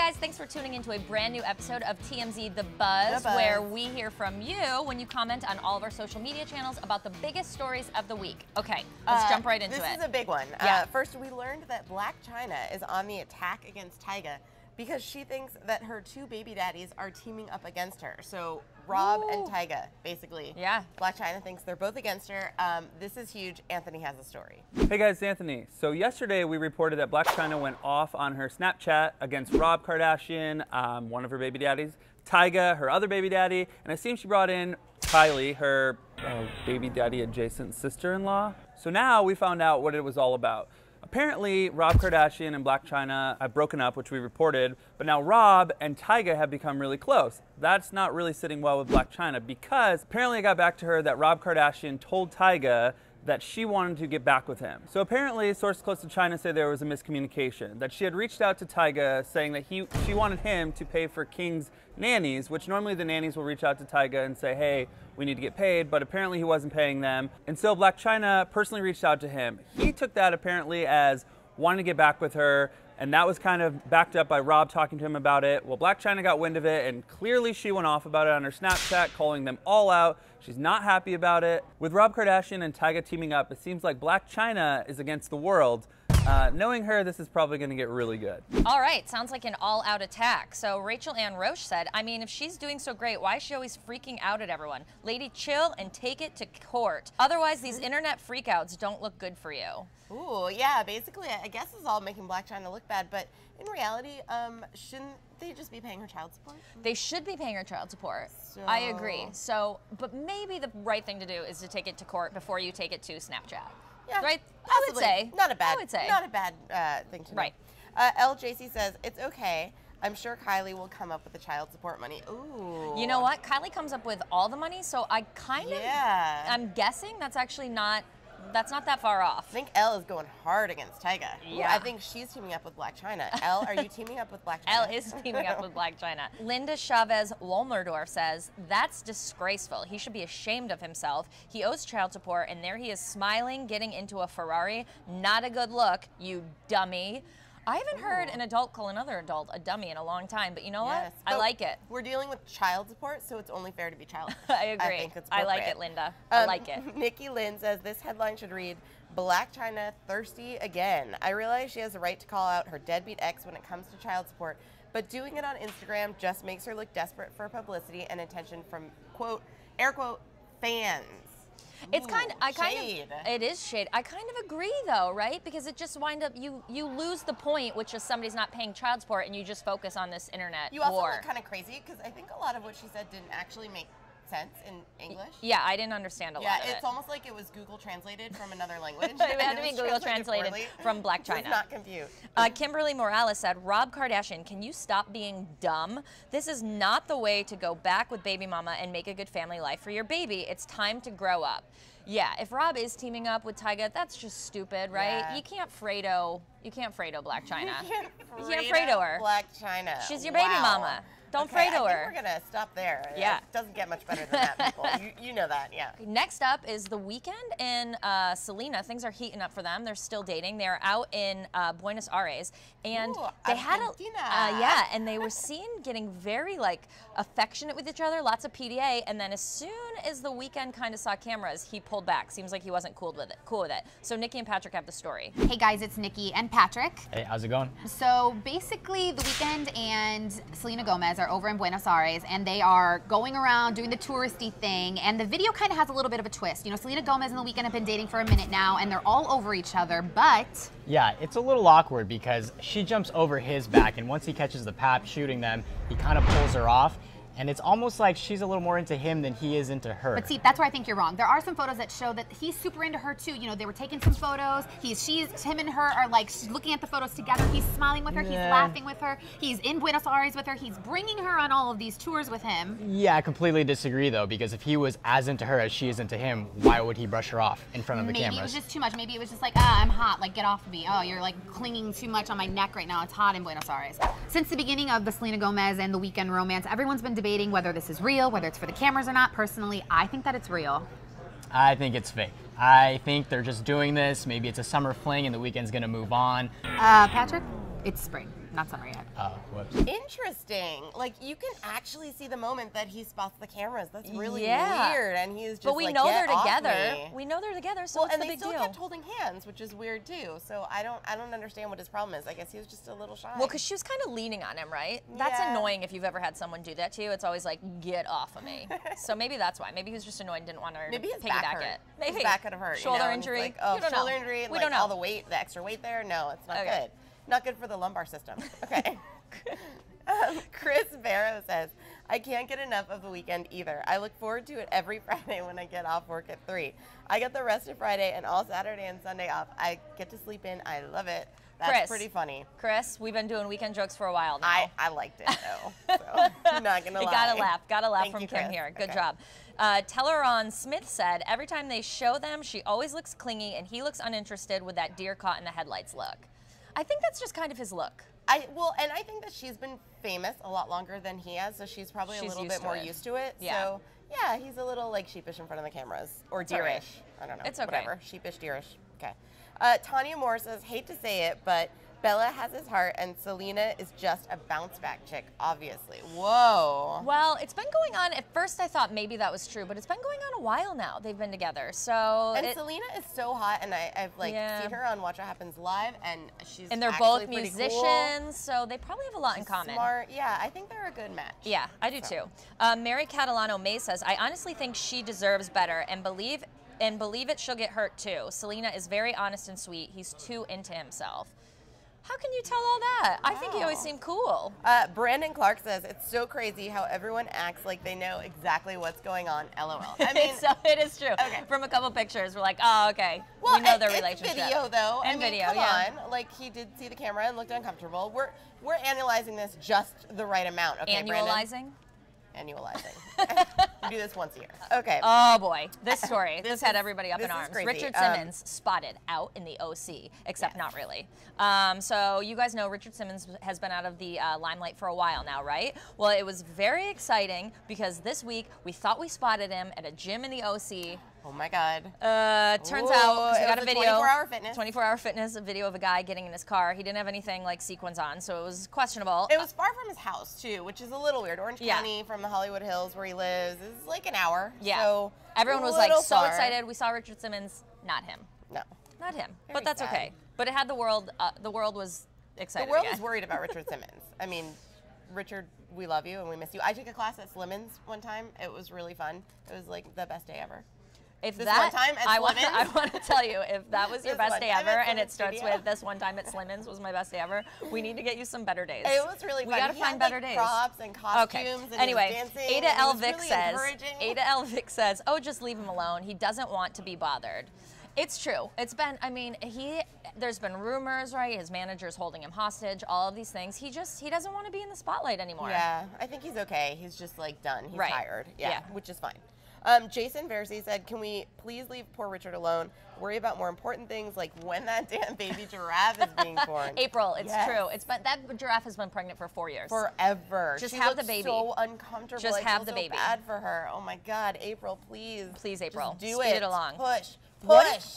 guys, thanks for tuning into a brand new episode of TMZ The Buzz, where we hear from you when you comment on all of our social media channels about the biggest stories of the week. Okay, let's jump right into it. This is a big one. Yeah. First, we learned that Blac Chyna is on the attack against Tyga because she thinks that her two baby daddies are teaming up against her. So Rob and Tyga, basically. Yeah. Blac Chyna thinks they're both against her. This is huge. Anthony has a story. Hey guys, it's Anthony. So yesterday we reported that Blac Chyna went off on her Snapchat against Rob Kardashian, one of her baby daddies, Tyga, her other baby daddy, and it seems she brought in Kylie, her baby daddy adjacent sister-in-law. So now we found out what it was all about. Apparently, Rob Kardashian and Blac Chyna have broken up, which we reported, but now Rob and Tyga have become really close. That's not really sitting well with Blac Chyna because apparently it got back to her that Rob Kardashian told Tyga that she wanted to get back with him. So apparently, sources close to Chyna say there was a miscommunication, that she had reached out to Tyga saying that she wanted him to pay for King's nannies, which normally the nannies will reach out to Tyga and say, hey, we need to get paid, but apparently he wasn't paying them. And so Blac Chyna personally reached out to him. He took that apparently as wanting to get back with her, and that was kind of backed up by Rob talking to him about it. Well, Blac Chyna got wind of it, and clearly she went off about it on her Snapchat, calling them all out. She's not happy about it. With Rob Kardashian and Tyga teaming up, it seems like Blac Chyna is against the world. Knowing her, this is probably going to get really good. All right, sounds like an all-out attack. So Rachel Ann Roche said, I mean, if she's doing so great, why is she always freaking out at everyone? Lady, chill and take it to court. Otherwise, these internet freakouts don't look good for you. Ooh, yeah, basically, I guess it's all making Blac Chyna look bad, but in reality, shouldn't they just be paying her child support? They should be paying her child support. I agree. So, but maybe the right thing to do is to take it to court before you take it to Snapchat. Yeah, right? Possibly. I would say. Not a bad, I would say. not a bad thing to do. Right. LJC says, it's okay. I'm sure Kylie will come up with the child support money. Ooh. You know what? Kylie comes up with all the money, so I kind of, I'm guessing that's actually not, that's not that far off. I think Elle is going hard against Tyga. Yeah. Ooh, I think she's teaming up with Blac Chyna. Elle, are you teaming up with Blac Chyna? Elle is teaming up with Blac Chyna. Linda Chavez Wolmerdorf says, that's disgraceful. He should be ashamed of himself. He owes child support, and there he is smiling, getting into a Ferrari. Not a good look, you dummy. I haven't heard an adult call another adult a dummy in a long time, but you know what? I like it. We're dealing with child support, so it's only fair to be childish. I agree. I think it's I like appropriate. it, Linda. I like it. Nikki Lynn says, this headline should read, Blac Chyna thirsty again. I realize she has the right to call out her deadbeat ex when it comes to child support, but doing it on Instagram just makes her look desperate for publicity and attention from, quote, air quote, fans. It's kind of, shade. It is shade. I kind of agree though, right? Because it just wind up, you lose the point, which is somebody's not paying child support and you just focus on this internet You also war. look kind of crazy because I think a lot of what she said didn't actually make sense in English. Yeah, I didn't understand a lot of it. Yeah, it's almost like it was Google translated from another language. It had to be Google translated from Blac Chyna. It's not confused. Kimberly Morales said, Rob Kardashian, can you stop being dumb? This is not the way to go back with baby mama and make a good family life for your baby. It's time to grow up. Yeah, if Rob is teaming up with Tyga, that's just stupid, right? Yeah. You can't Fredo Blac Chyna. You can't Fredo her. Blac Chyna. She's your baby mama. Don't Fredo her. I think we're gonna stop there. Yeah. It doesn't get much better than that, people. You know that, yeah. Next up is the Weeknd and Selena. Things are heating up for them. They're still dating. They're out in Buenos Aires, and they had and they were seen getting very affectionate with each other. Lots of PDA, and then as soon as the Weeknd kind of saw cameras, he pulled back. Seems like he wasn't cool with it. So Nikki and Patrick have the story. Hey guys, it's Nikki and Patrick. Hey, how's it going? So basically, the Weeknd and Selena Gomez are over in Buenos Aires, and they are going around doing the touristy thing, and the video kind of has a little bit of a twist. You know, Selena Gomez and the Weeknd have been dating for a minute now, and they're all over each other, but... Yeah, it's a little awkward because she jumps over his back, and once he catches the pap shooting them, he kind of pulls her off. And it's almost like she's a little more into him than he is into her. But see, that's where I think you're wrong. There are some photos that show that he's super into her too. You know, they were taking some photos. Him and her are looking at the photos together. He's smiling with her. He's laughing with her. He's in Buenos Aires with her. He's bringing her on all of these tours with him. Yeah, I completely disagree though, because if he was as into her as she is into him, why would he brush her off in front of the cameras? Maybe it was just too much. Maybe it was just like, I'm hot, get off of me. Oh, you're clinging too much on my neck right now. It's hot in Buenos Aires. Since the beginning of the Selena Gomez and the Weeknd romance, everyone's been debating whether this is real, whether it's for the cameras or not. Personally, I think that it's real. I think it's fake. I think they're just doing this. Maybe it's a summer fling and the Weeknd's gonna move on. Patrick? It's spring, not summer yet. Oh, whoops. Interesting. Like, you can actually see the moment that he spots the cameras. That's really weird. And he's just but we like, know get they're off together. me. We know they're together, so Well, what's and the they big still deal? kept holding hands, which is weird too. So I don't understand what his problem is. I guess he was just a little shy. Well, because she was kind of leaning on him, right? That's Yeah. annoying if you've ever had someone do that to you. It's always like, get off of me. So maybe that's why. Maybe he was just annoyed and didn't want to Maybe his piggyback back hurt. it. Maybe. His back could have hurt. Shoulder you know? And it's injury. Like, oh, You don't shoulder know. injury. We Like don't know. all the weight, the extra weight there. No, it's not Okay. good. Not good for the lumbar system. Okay. Chris Barrow says, I can't get enough of the Weeknd either. I look forward to it every Friday when I get off work at 3. I get the rest of Friday and all Saturday and Sunday off. I get to sleep in. I love it. That's Chris, pretty funny. Chris, we've been doing Weeknd jokes for a while now. I liked it though. So I'm not gonna lie. You gotta laugh. Gotta laugh Thank from you, Kim Chris. here. Good Okay. job. Telleron Smith said, every time they show them, she always looks clingy and he looks uninterested with that deer caught in the headlights look. I think that's just kind of his look. And I think that she's been famous a lot longer than he has, so she's probably a little bit more used to it. Yeah. So yeah, he's a little like sheepish in front of the cameras, or It's all right. deerish. I don't know. It's okay. Whatever. Sheepish, deerish. Okay. Tanya Moore says, hate to say it, but Bella has his heart, and Selena is just a bounce back chick, obviously. Whoa. Well, it's been going on. At first, I thought maybe that was true, but it's been going on a while now. They've been together, so. And Selena is so hot, and I've like seen her on Watch What Happens Live, and she's and they're actually both pretty musicians, cool. so they probably have a lot in common. Smart, yeah. I think they're a good match. Yeah, I do too. Mary Catalano May says, I honestly think she deserves better and believe it she'll get hurt too. Selena is very honest and sweet. He's too into himself. How can you tell all that? I think he always seemed cool. Brandon Clark says, it's so crazy how everyone acts like they know exactly what's going on, LOL. I mean, so it is true. Okay. From a couple pictures, we're like, oh, okay. well, we know their it's relationship. video though. And I mean, video, come yeah. on. Like, he did see the camera and looked uncomfortable. We're analyzing this just the right amount, okay, Brandon? Annualizing? Annualizing. We do this once a year. Okay. Oh boy, this story. this had everybody up in this is arms. crazy. Richard Simmons spotted out in the OC, except not really. So you guys know Richard Simmons has been out of the limelight for a while now, right? Well, it was very exciting because this week we thought we spotted him at a gym in the OC. Oh my God. Turns out, 'cause we it got a was video. 24-hour fitness. 24-hour fitness, a video of a guy getting in his car. He didn't have anything like sequins on, so it was questionable. It was far from his house too, which is a little weird. Orange Yeah. County from the Hollywood Hills where he lives is like an hour. Yeah. So everyone a was like little so far. excited. We saw Richard Simmons, not him. No. Not him. Very But that's sad. okay. But it had the world was excited The world again. is worried about Richard Simmons. I mean, Richard, we love you and we miss you. I took a class at Simmons one time. It was really fun. It was like the best day ever. If This that, one time at I want Slimmins? to tell you, if that was your This best one day time ever, at and it Slimmins starts Studio. with this one time at Slimmins was my best day ever, we need to get you some better days. It was really fun. We gotta He find had, better like, days. props and costumes Okay. and Anyway, he was dancing. Ada and L. it was Vick really says. encouraging. Ada L. Vick says, "Oh, just leave him alone. He doesn't want to be bothered." It's true. It's been. I mean, there's been rumors, right? His manager's holding him hostage. All of these things. He doesn't want to be in the spotlight anymore. Yeah, I think he's okay. He's just like done. He's Right. tired. Yeah. Which is fine. Jason Versi said, can we please leave poor Richard alone? Worry about more important things like when that damn baby giraffe is being born. April, it's Yes. true. It's been that giraffe has been pregnant for 4 years. Forever. Just she have looks the baby. so uncomfortable. Just I have feel the so baby. bad for her. Oh my God, April, please. Please, April. Just do Speed it. it along. Push.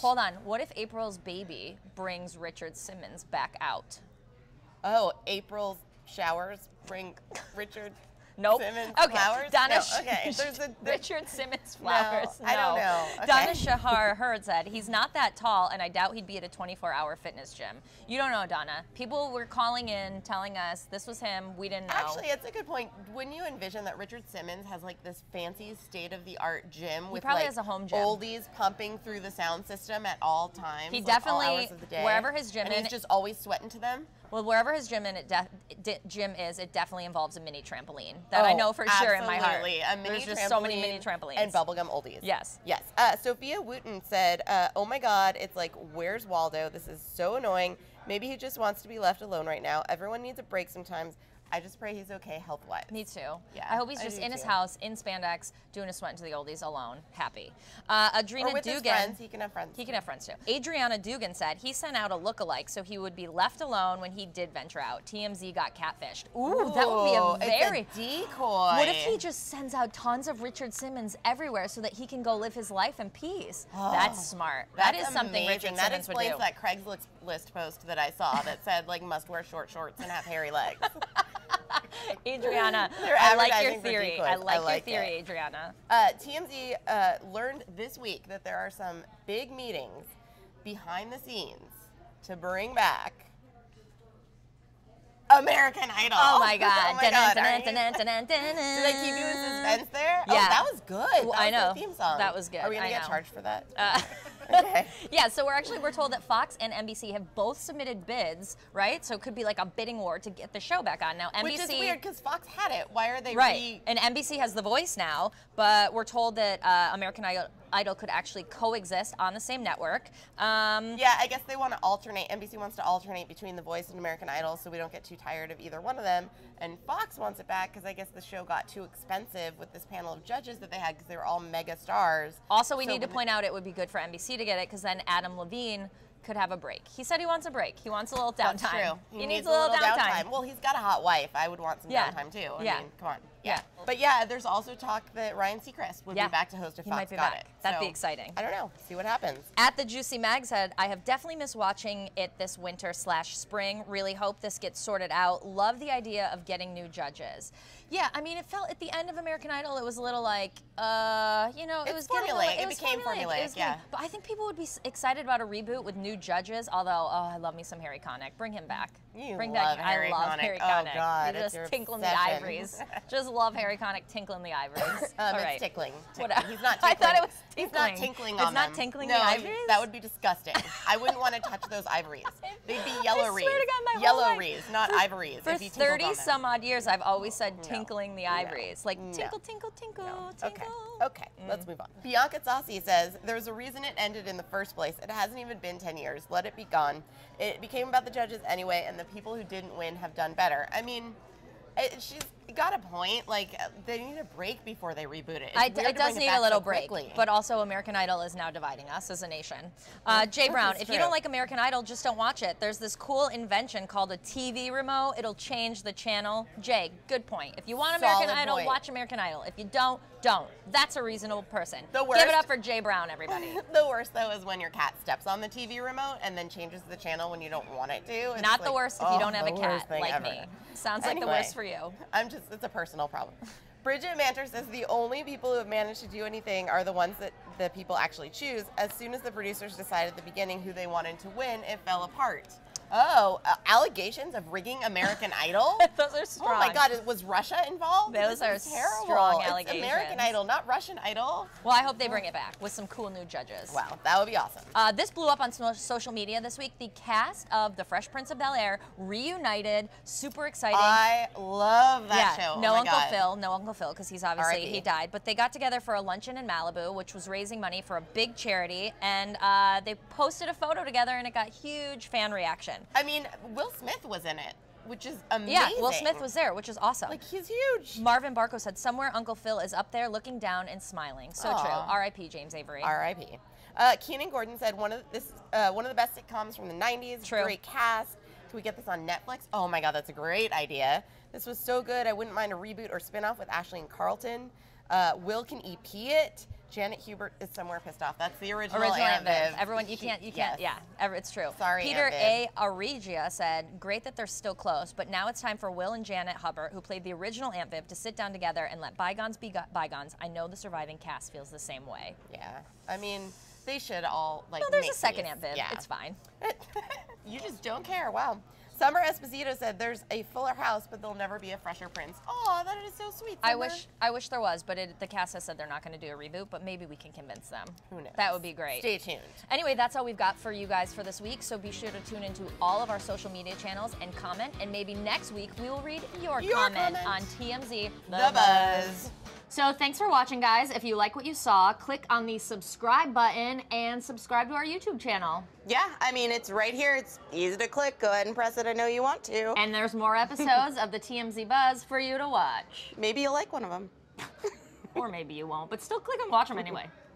Hold on. What if April's baby brings Richard Simmons back out? Oh, April's showers bring Richard Nope. Simmons Okay. flowers? Donna No, okay. Richard Simmons flowers. No, I don't know. Okay. Donna Shahar Hurd said, he's not that tall, and I doubt he'd be at a 24-hour fitness gym. You don't know, Donna. People were calling in, telling us this was him. We didn't know. Actually, it's a good point. Wouldn't you envision that Richard Simmons has like this fancy state-of-the-art gym with probably like has a home gym. oldies pumping through the sound system at all times? He like, all definitely, hours of the day, wherever his gym and in, he's just always sweating to them. well, wherever his gym gym is, it definitely involves a mini trampoline. That I know for sure in my heart. Absolutely. A mini There's just so many trampoline mini trampolines. and bubblegum oldies. Yes. Yes. Sophia Wooten said, oh my God, it's like, where's Waldo? This is so annoying. Maybe he just wants to be left alone right now. Everyone needs a break sometimes. I just pray he's okay health-wise. Me too. Yeah, I hope he's I just do in his too. house, in spandex, doing a sweat into the oldies alone, happy. Adriana Or with his Dugan. friends, he can have friends. He can have friends too. Adriana Dugan said he sent out a lookalike so he would be left alone when he did venture out. TMZ got catfished. Ooh, that would be a very... It's a decoy. What if he just sends out tons of Richard Simmons everywhere so that he can go live his life in peace? That's smart. That is something amazing. Richard That Simmons would do. explains that Craigslist post that I saw that said, like, must wear short shorts and have hairy legs. Adriana, They're I like your advertising for theory. decoys. I like your like theory, it. Adriana. TMZ learned this week that there are some big meetings behind the scenes to bring back American Idol. Oh my God. Oh my God. Did I Did keep you in suspense there? Yeah. Oh, that was good. That Well, I was know. the theme song. That was good. Are we going I to get know. charged for that? Okay. Yeah, so we're told that Fox and NBC have both submitted bids, right? So it could be like a bidding war to get the show back on. Now NBC, Which is weird because Fox had it. Why are they right? And NBC has The Voice now, but we're told that American Idol could actually coexist on the same network. Yeah, I guess they want to alternate. NBC wants to alternate between The Voice and American Idol so we don't get too tired of either one of them. And Fox wants it back because I guess the show got too expensive with this panel of judges that they had because they were all mega stars. Also, we need to point out it would be good for NBC to get it because then Adam Levine could have a break. He said he wants a break. He wants a little downtime. That's true. He needs a little downtime. Well, he's got a hot wife. I would want some downtime too. I mean, come on. Yeah. But yeah, there's also talk that Ryan Seacrest would be back to host if He Fox might be got back. it. That'd So, be exciting. I don't know. See what happens. At the Juicy Mag said, I have definitely missed watching it this winter/spring. Really hope this gets sorted out. Love the idea of getting new judges. Yeah, I mean, it felt at the end of American Idol, it was a little like, you know, it was formulaic. Getting It became formulaic, It was yeah. getting- But I think people would be excited about a reboot with new judges. Although, I love me some Harry Connick. Bring him back. You Bring love back. Harry I love Connick. Harry Oh, Connick. God, You it's just your tinkling the obsession. ivories. Just love Harry Connick tinkling the ivories. All It's right. tickling. Whatever. He's not I tinkling. thought it was He's tinkling. not tinkling It's on not them. tinkling no, the ivories? that would be disgusting. I wouldn't want to touch those ivories. They'd be yellow I swear to God, my whole Yellow life. reeds, not ivories. For if he tinkled on 30 them. some odd years, I've always said tinkling the ivories. Like No. tinkle, tinkle, tinkle, Okay. tinkle. Okay. Let's move on. Bianca Zossi says there's a reason it ended in the first place. It hasn't even been 10 years. Let it be gone. It became about the judges anyway, and the people who didn't win have done better. I mean, she's got a point. Like, they need a break before they reboot it. It does need a little break, but also American Idol is now dividing us as a nation. Jay Brown, if you don't like American Idol, just don't watch it. There's this cool invention called a TV remote. It'll change the channel. Jay, good point. If you want American Idol, watch American Idol. If you don't, don't. That's a reasonable person. The worst, give it up for Jay Brown, everybody. The worst, though, is when your cat steps on the TV remote and then changes the channel when you don't want it to. It's Not like, the worst if you don't have a cat like ever. me. Sounds like the Anyway, worst for you. It's a personal problem. Bridget Manter says the only people who have managed to do anything are the ones that the people actually choose. As soon as the producers decided at the beginning who they wanted to win, it fell apart. Oh, allegations of rigging American Idol? Those are strong. Oh my God, was Russia involved? Those are terrible. strong It's allegations. American Idol, not Russian Idol. Well, I hope they bring it back with some cool new judges. Wow, that would be awesome. This blew up on social media this week. The cast of The Fresh Prince of Bel-Air reunited. Super exciting. I love that show. No oh my Uncle God. Phil. No Uncle Phil, because he's obviously, R.I.P. he died. But they got together for a luncheon in Malibu, which was raising money for a big charity. And they posted a photo together, and it got huge fan reaction. I mean, Will Smith was in it, which is amazing. Yeah, Will Smith was there, which is awesome. Like, he's huge. Marvin Barco said, somewhere Uncle Phil is up there looking down and smiling. So true. R.I.P. James Avery. R.I.P. Keenan Gordon said one of the best sitcoms from the 90s. True. Great cast. Can we get this on Netflix? Oh my God, that's a great idea. This was so good. I wouldn't mind a reboot or spinoff with Ashley and Carlton. Will can EP it. Janet Hubert is somewhere pissed off. That's the original Aunt Viv. Everyone, you can't, Yes. yeah, it's true. Sorry, Peter Aunt A. Viv. Arigia said, great that they're still close, but now it's time for Will and Janet Hubbard, who played the original Aunt Viv, to sit down together and let bygones be bygones. I know the surviving cast feels the same way. Yeah. I mean, they should all, like, No, there's make a second these. Aunt Viv. Yeah. It's fine. You just don't care. Wow. Summer Esposito said there's a fuller house, but there'll never be a fresher Prince. Oh, that is so sweet. Summer. I wish there was, but the cast has said they're not going to do a reboot, but maybe we can convince them. Who knows? That would be great. Stay tuned. Anyway, that's all we've got for you guys for this week, so be sure to tune into all of our social media channels and comment, and maybe next week we will read your comment on TMZ The Buzz. So thanks for watching, guys. If you like what you saw, click on the subscribe button and subscribe to our YouTube channel. Yeah, I mean, it's right here. It's easy to click. Go ahead and press it. I know you want to. And there's more episodes of the TMZ Buzz for you to watch. Maybe you'll like one of them. Or maybe you won't, but still click and watch them anyway.